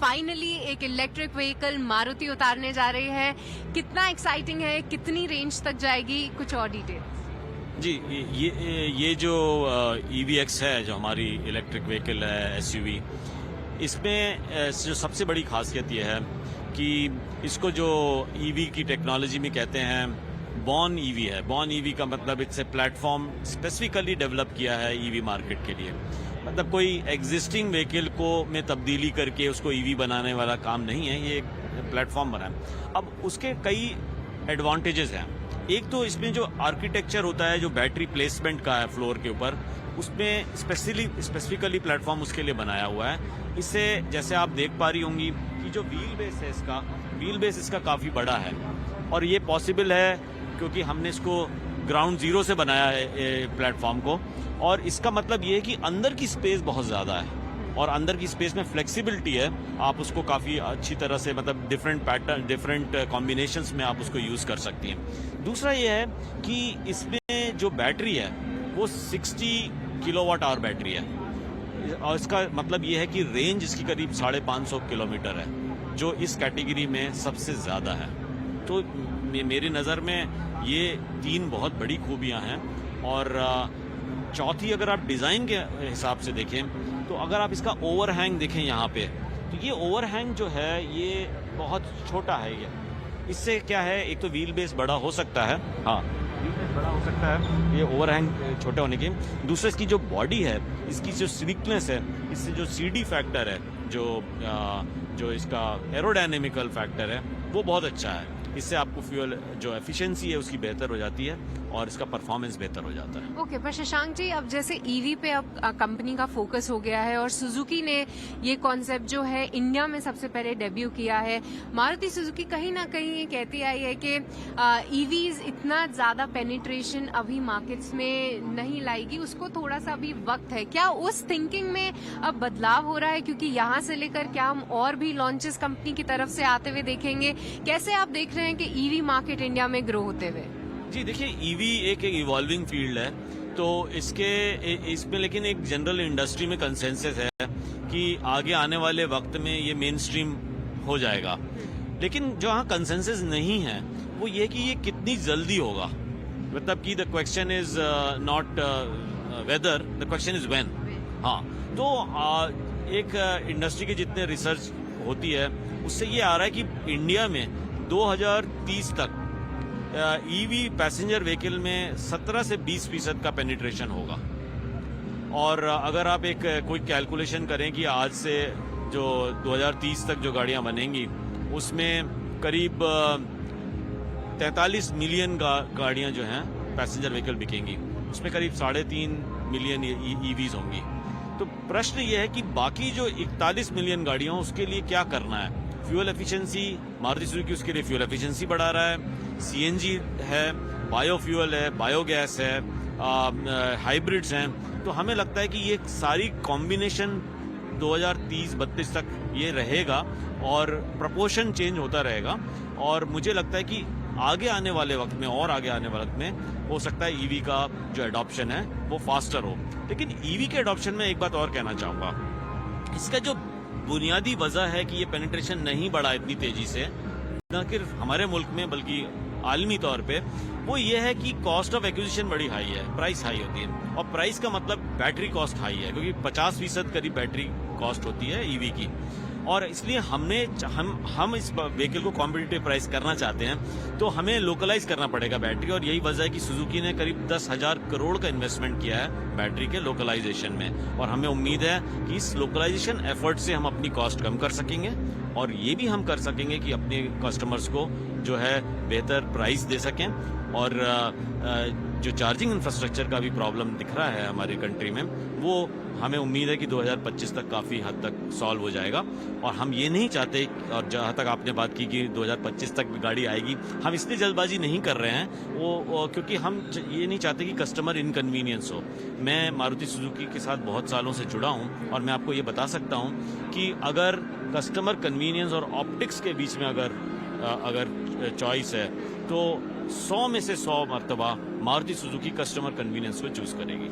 Finally एक electric vehicle Maruti उतारने जा रही है। कितना एक्साइटिंग है, कितनी रेंज तक जाएगी, कुछ और डिटेल? जी, ये जो EVX है, जो हमारी इलेक्ट्रिक व्हीकल है, SUV, इसमें जो सबसे बड़ी खासियत ये है कि इसको जो EV की टेक्नोलॉजी में कहते हैं बॉर्न EV है। बॉर्न EV का मतलब it's a platform specifically develop किया है EV मार्केट के लिए। मतलब कोई एग्जिस्टिंग व्हीकल को में तब्दीली करके उसको EV बनाने वाला काम नहीं है, ये एक प्लेटफॉर्म बना है। अब उसके कई एडवांटेजेस हैं। एक तो इसमें जो आर्किटेक्चर होता है, जो बैटरी प्लेसमेंट का है फ्लोर के ऊपर, उसमें स्पेसिफिकली प्लेटफॉर्म उसके लिए बनाया हुआ है। इससे जैसे आप देख पा रही होंगी कि जो व्हील बेस इसका काफ़ी बड़ा है और ये पॉसिबल है क्योंकि हमने इसको ग्राउंड जीरो से बनाया है प्लेटफॉर्म को। और इसका मतलब ये है कि अंदर की स्पेस बहुत ज़्यादा है और अंदर की स्पेस में फ्लेक्सिबिलिटी है। आप उसको काफ़ी अच्छी तरह से, मतलब डिफरेंट पैटर्न, डिफरेंट कॉम्बिनेशंस में आप उसको यूज़ कर सकती हैं। दूसरा ये है कि इसमें जो बैटरी है वो 60 किलोवाट आवर बैटरी है और इसका मतलब ये है कि रेंज इसकी करीब 550 किलोमीटर है, जो इस कैटेगरी में सबसे ज़्यादा है। तो मेरी नज़र में ये 3 बहुत बड़ी खूबियाँ हैं। और चौथी, अगर आप डिज़ाइन के हिसाब से देखें तो अगर आप इसका ओवरहैंग देखें यहाँ पे, तो ये ओवरहैंग जो है ये बहुत छोटा है। ये इससे क्या है, एक तो व्हील बेस बड़ा हो सकता है, हाँ व्हील बेस बड़ा हो सकता है ये ओवरहैंग छोटे होने की। दूसरा, इसकी जो बॉडी है, इसकी जो स्लिकनेस है, इससे जो CD फैक्टर है, जो इसका एरोडायनेमिकल फैक्टर है, वो बहुत अच्छा है। इससे आपको फ्यूल जो एफिशिएंसी है उसकी बेहतर हो जाती है और इसका परफॉर्मेंस बेहतर हो जाता है। ओके, पर शशांक जी, अब जैसे EV पे अब कंपनी का फोकस हो गया है और सुजुकी ने ये कॉन्सेप्ट जो है इंडिया में सबसे पहले डेब्यू किया है। मारुति सुजुकी कहीं ना कहीं ये कहती आई है कि EVs इतना ज्यादा पेनिट्रेशन अभी मार्केट्स में नहीं लाएगी, उसको थोड़ा सा अभी वक्त है। क्या उस थिंकिंग में अब बदलाव हो रहा है? क्योंकि यहाँ से लेकर क्या हम और भी लॉन्चेस कंपनी की तरफ से आते हुए देखेंगे? कैसे आप देख रहे हैं कि EV मार्केट इंडिया में ग्रो होते हुए? जी देखिए, EV एक इवॉल्विंग फील्ड है, तो इसमें लेकिन एक जनरल इंडस्ट्री में कंसेंसस है कि आगे आने वाले वक्त में ये मेन स्ट्रीम हो जाएगा। लेकिन जहाँ कंसेंसस नहीं है वो ये कि ये कितनी जल्दी होगा। मतलब कि the question is not whether, the question is when. हाँ, तो एक इंडस्ट्री के जितने रिसर्च होती है उससे ये आ रहा है कि इंडिया में 2030 तक EV पैसेंजर व्हीकल में 17 से 20% का पेनिट्रेशन होगा। और अगर आप कोई कैलकुलेशन करें कि आज से जो 2030 तक जो गाड़ियां बनेंगी उसमें करीब 43 मिलियन गाड़ियां जो हैं पैसेंजर व्हीकल बिकेंगी, उसमें करीब 3.5 मिलियन EVs होंगी। तो प्रश्न ये है कि बाकी जो 41 मिलियन गाड़ियां उसके लिए क्या करना है। फ्यूल एफिशिएंसी, मारुति सुजुकी उसके लिए फ्यूल एफिशिएंसी बढ़ा रहा है, CNG है, बायोफ्यूल है, बायोगैस है, हाइब्रिड्स हैं। तो हमें लगता है कि ये सारी कॉम्बिनेशन 2030-32 तक ये रहेगा और प्रपोर्शन चेंज होता रहेगा। और मुझे लगता है कि आगे आने वाले वक्त में और आगे आने वाले वक्त में हो सकता है EV का जो एडॉप्शन है वो फास्टर हो। लेकिन EV के एडॉप्शन में एक बात और कहना चाहूँगा, इसका जो बुनियादी वजह है कि ये पेनिट्रेशन नहीं बढ़ा इतनी तेजी से, न सिर्फ हमारे मुल्क में बल्कि आलमी तौर पे, वो ये है कि कॉस्ट ऑफ एक्विजिशन बड़ी हाई है, प्राइस हाई होती है। और प्राइस का मतलब बैटरी कॉस्ट हाई है, क्योंकि 50% करीब बैटरी कॉस्ट होती है EV की। और इसलिए हम इस व्हीकल को कॉम्पिटिटिव प्राइस करना चाहते हैं, तो हमें लोकलाइज करना पड़ेगा बैटरी। और यही वजह है कि सुजुकी ने करीब 10,000 करोड़ का इन्वेस्टमेंट किया है बैटरी के लोकलाइजेशन में। और हमें उम्मीद है कि इस लोकलाइजेशन एफर्ट से हम अपनी कॉस्ट कम कर सकेंगे और ये भी हम कर सकेंगे कि अपने कस्टमर्स को जो है बेहतर प्राइस दे सकें। और जो चार्जिंग इंफ्रास्ट्रक्चर का भी प्रॉब्लम दिख रहा है हमारी कंट्री में, वो हमें उम्मीद है कि 2025 तक काफ़ी हद तक सॉल्व हो जाएगा। और हम ये नहीं चाहते, और जहाँ तक आपने बात की कि 2025 तक गाड़ी आएगी, हम इसलिए जल्दबाजी नहीं कर रहे हैं वो क्योंकि हम ये नहीं चाहते कि कस्टमर इनकन्वीनियंस हो। मैं मारुति सुजुकी के साथ बहुत सालों से जुड़ा हूँ और मैं आपको ये बता सकता हूँ कि अगर कस्टमर कन्वीनियंस और ऑप्टिक्स के बीच में अगर चॉइस है तो 100 में से 100 मरतबा मारुति सुजुकी कस्टमर कन्वीनियंस को चूज करेगी।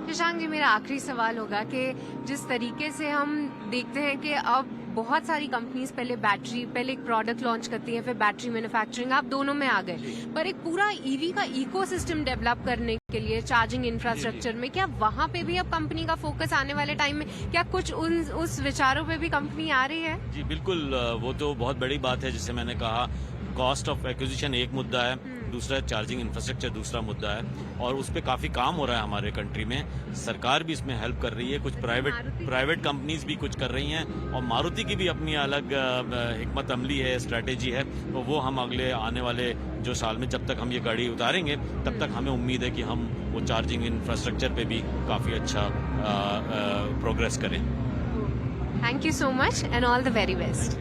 शशांक जी, मेरा आखिरी सवाल होगा कि जिस तरीके से हम देखते हैं कि अब बहुत सारी कंपनीज पहले एक प्रोडक्ट लॉन्च करती हैं, फिर बैटरी मैन्युफैक्चरिंग, आप दोनों में आ गए, पर एक पूरा ईवी का इकोसिस्टम डेवलप करने के लिए चार्जिंग इंफ्रास्ट्रक्चर में, क्या वहां पे भी अब कंपनी का फोकस आने वाले टाइम में, क्या कुछ उस विचारों पे भी कंपनी आ रही है? जी बिल्कुल, वो तो बहुत बड़ी बात है। जैसे मैंने कहा, कॉस्ट ऑफ एक्विजिशन एक मुद्दा है, दूसरा चार्जिंग इंफ्रास्ट्रक्चर दूसरा मुद्दा है, और उस पर काफी काम हो रहा है हमारे कंट्री में। सरकार भी इसमें हेल्प कर रही है, कुछ प्राइवेट कंपनीज भी कुछ कर रही हैं, और मारुति की भी अपनी अलग हिकमत अमली है, स्ट्रेटेजी है। तो वो हम अगले आने वाले जो साल में, जब तक हम ये गाड़ी उतारेंगे, तब तक हमें उम्मीद है कि हम वो चार्जिंग इंफ्रास्ट्रक्चर पे भी काफी अच्छा प्रोग्रेस करें। Thank you so much and all the very best.